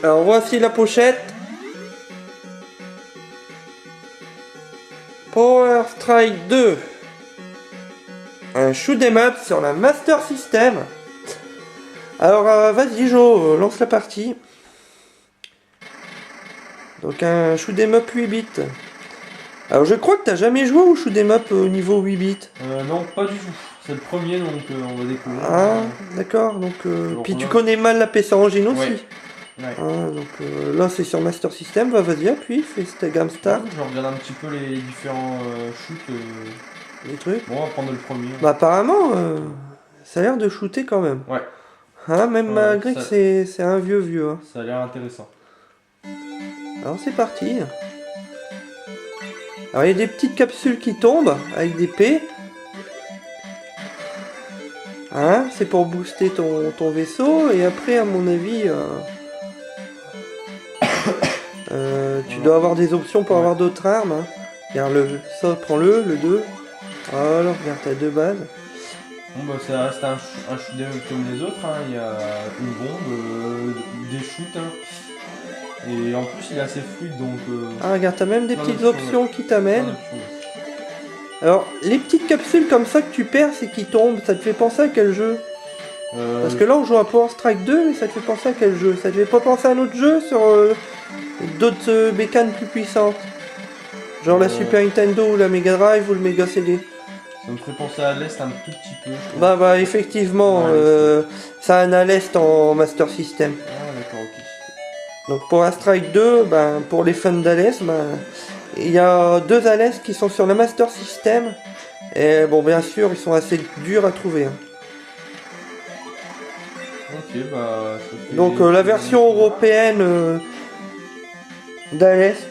Alors voici la pochette. Power Strike 2. Un shoot 'em up sur la Master System. Alors vas-y Jo, lance la partie. Donc un shoot 'em up 8 bits. Alors je crois que t'as jamais joué au shoot 'em up au niveau 8 bits. Non, pas du tout. C'est le premier, donc on va découvrir. Ah, d'accord. Donc, Donc, puis tu a... connais mal la PC Engine aussi. Ouais. Ouais. Ah, donc là c'est sur Master System. Bah vas-y, appuie, fais ta gamme start. Je regarde un petit peu les différents shoots. Les trucs. Bon, on va prendre le premier. Bah apparemment, ça a l'air de shooter quand même. Ouais. Hein, même malgré ça... que c'est un vieux. Hein. Ça a l'air intéressant. Alors c'est parti. Alors il y a des petites capsules qui tombent avec des P. Hein, c'est pour booster ton vaisseau. Et après à mon avis, tu dois avoir des options pour avoir d'autres armes. Hein. Regarde ça, prends-le, le 2. Alors regarde, t'as 2 bases. Bon bah ça reste un shoot 'em up comme les autres. Hein. Il y a une bombe, des shoots. Hein. Et en plus il est assez fluide donc... Ah regarde, t'as même des petites options qui t'amènent. Ouais. Alors, les petites capsules comme ça que tu perds, c'est qui tombent, ça te fait penser à quel jeu? Parce que là on joue à Power Strike 2, mais ça te fait penser à quel jeu? Ça te fait pas penser à un autre jeu sur d'autres bécanes plus puissantes? Genre la Super Nintendo ou la Mega Drive ou le Mega CD? Ça me ferait penser à l'Est un tout petit peu. Bah effectivement, ça a un Alest en Master System. Ah d'accord, ok. Donc Power Strike 2, ben, pour les fans d'Alest, il y a 2 Alest qui sont sur le Master System. Et bon, bien sûr, ils sont assez durs à trouver. Hein. Ok, bah... Ça fait... Donc la version européenne d'Alest,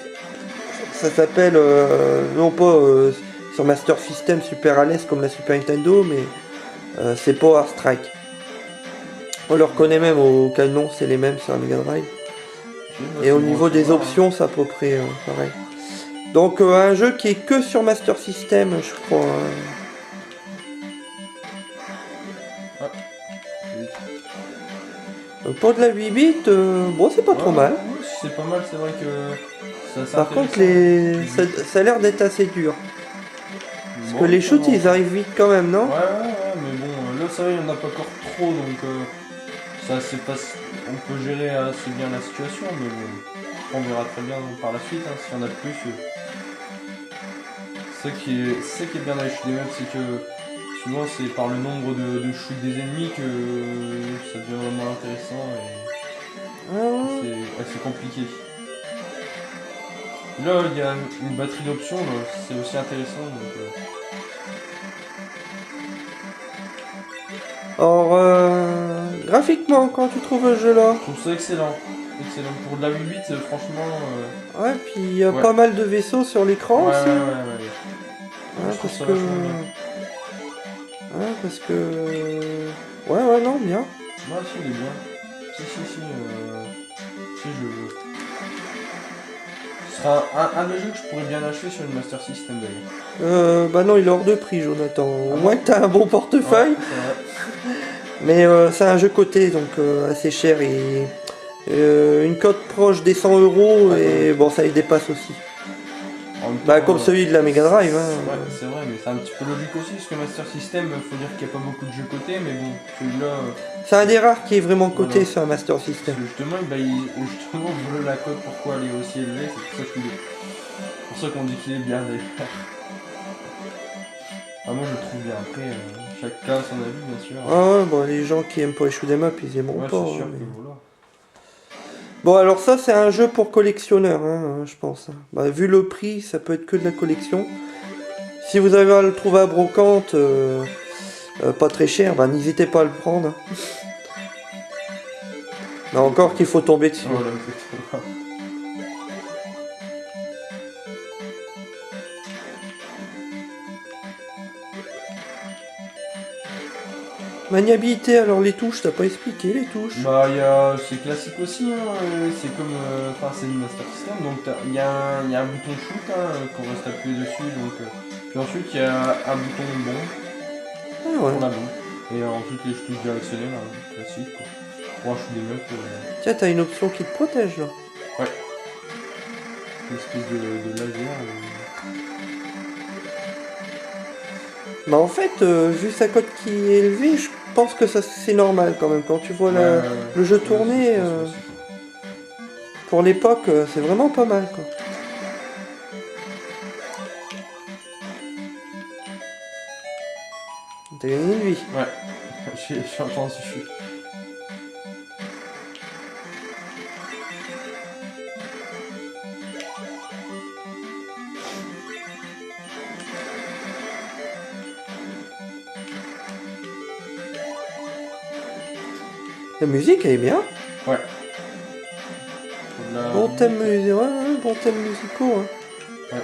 ça s'appelle, non pas sur Master System Super Alest comme la Super Nintendo, mais c'est Power Strike. On le reconnaît même au canon, c'est les mêmes sur la Mega Drive. Et au niveau des options, c'est à peu près pareil. Donc un jeu qui est que sur Master System, je crois. Donc pour de la 8 bits, bon c'est pas trop mal. C'est pas mal, c'est vrai que ça. Par contre, ça a l'air d'être assez dur. Parce que les shoots, ils arrivent vite quand même, non? Ouais, mais bon, là ça va, il n'y en a pas encore trop, donc ça c'est pas... On peut gérer assez bien la situation, mais bon, on verra très bien par la suite, hein, s'il y en a plus. Ce qui est bien dans les shoot 'em up, c'est que souvent c'est par le nombre de shoots des ennemis que ça devient vraiment intéressant et c'est assez compliqué. Là il y a une batterie d'options, c'est aussi intéressant. Donc, Alors, graphiquement, quand tu trouves le jeu là? je trouve ça excellent. Excellent. Pour de la 8 bits, franchement... Ouais, puis il y a pas mal de vaisseaux sur l'écran aussi. Ouais, parce que... Ouais, parce que... Ouais, non, bien. Ouais, si, il est bien. Si, je... Ce sera un des jeux que je pourrais bien acheter sur une Master System d'ailleurs. Bah non, il est hors de prix, Jonathan. Au moins que t'as un bon portefeuille. Ouais, mais c'est un jeu coté, donc assez cher. Et une cote proche des 100 €, et bon, ça les dépasse aussi. Bah comme celui de la Mega Drive. Hein. Ouais, c'est vrai, mais c'est un petit peu logique aussi, parce que Master System, faut dire qu'il n'y a pas beaucoup de jeux cotés, mais bon, celui-là... C'est un des rares qui est vraiment coté sur un Master System. Justement, voilà la cote, pourquoi elle est aussi élevée, c'est pour ça qu'on dit qu'il est bien d'ailleurs. Moi je le trouve bien, après, chaque cas a son avis bien sûr. Ah ouais, bon, les gens qui aiment pas les shoot 'em up, ils aimeront pas. C'est sûr mais... que voilà. Bon, alors ça, c'est un jeu pour collectionneurs, hein, je pense. Bah, vu le prix, ça peut être que de la collection. Si vous avez à le trouver à brocante, pas très cher, bah, n'hésitez pas à le prendre. Mais encore qu'il faut tomber dessus. Voilà, exactement. Maniabilité, alors les touches, t'as pas expliqué les touches? Bah c'est classique aussi, hein. C'est comme, c'est une Master System, donc il y a un bouton shoot qu'on reste appuyé dessus, donc puis ensuite il y a un bouton bombe pour la bombe, et ensuite les touches directionnelles, classique quoi. Pour un shoot 'em up, Tiens, t'as une option qui te protège là. une espèce de laser. Bah en fait, vu sa cote qui est élevée, je pense que ça c'est normal quand même. Quand tu vois le jeu tourner, je pense aussi. pour l'époque, c'est vraiment pas mal quoi. T'as gagné une vie. Ouais, j'ai entendu. La musique elle est bien. Ouais. Bon thème musical, ouais, bon thème musicaux. Hein. Ouais.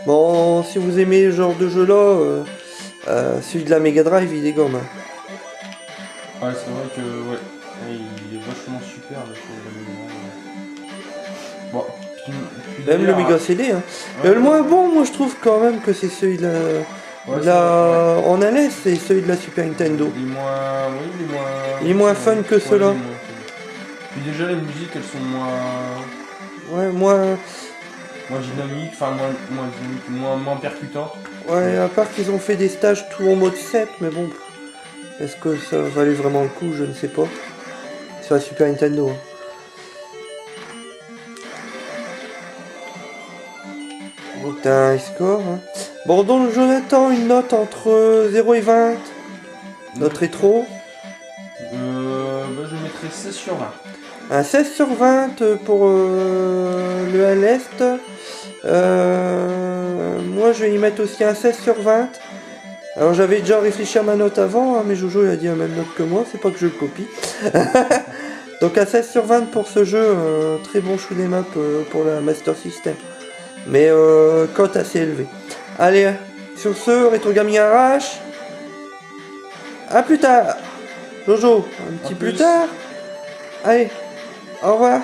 Bon, si vous aimez ce genre de jeu là, celui de la Mega Drive il est gomme. Hein. Ouais, c'est vrai que ouais, il est vachement super le Bon, puis Même le Mega CD. Hein. Ouais. Le moins bon, moi je trouve quand même que c'est celui de la... en NES, c'est celui de la Super Nintendo. Il est moins fun que ceux-là. Puis déjà les musiques elles sont moins Ouais, dynamiques, enfin moins dynamiques, moins percutantes. ouais, à part qu'ils ont fait des stages tout en mode 7, mais bon, est-ce que ça valait vraiment le coup, je ne sais pas. Sur la Super Nintendo. Hein. Donc t'as un high score. Hein. Bon, donc Jonathan, une note entre 0 et 20. Note rétro. Je mettrais 16 sur 20. Un 16 sur 20 pour le à l'Est. Moi je vais y mettre aussi un 16 sur 20. Alors j'avais déjà réfléchi à ma note avant, hein, mais Jojo il a dit la même note que moi, c'est pas que je le copie. Donc un 16 sur 20 pour ce jeu, très bon shoot 'em up pour la Master System. Mais cote assez élevée. Allez, sur ce, Retro Gaming Arrache. À plus tard. Jojo, un petit plus tard. Allez, au revoir.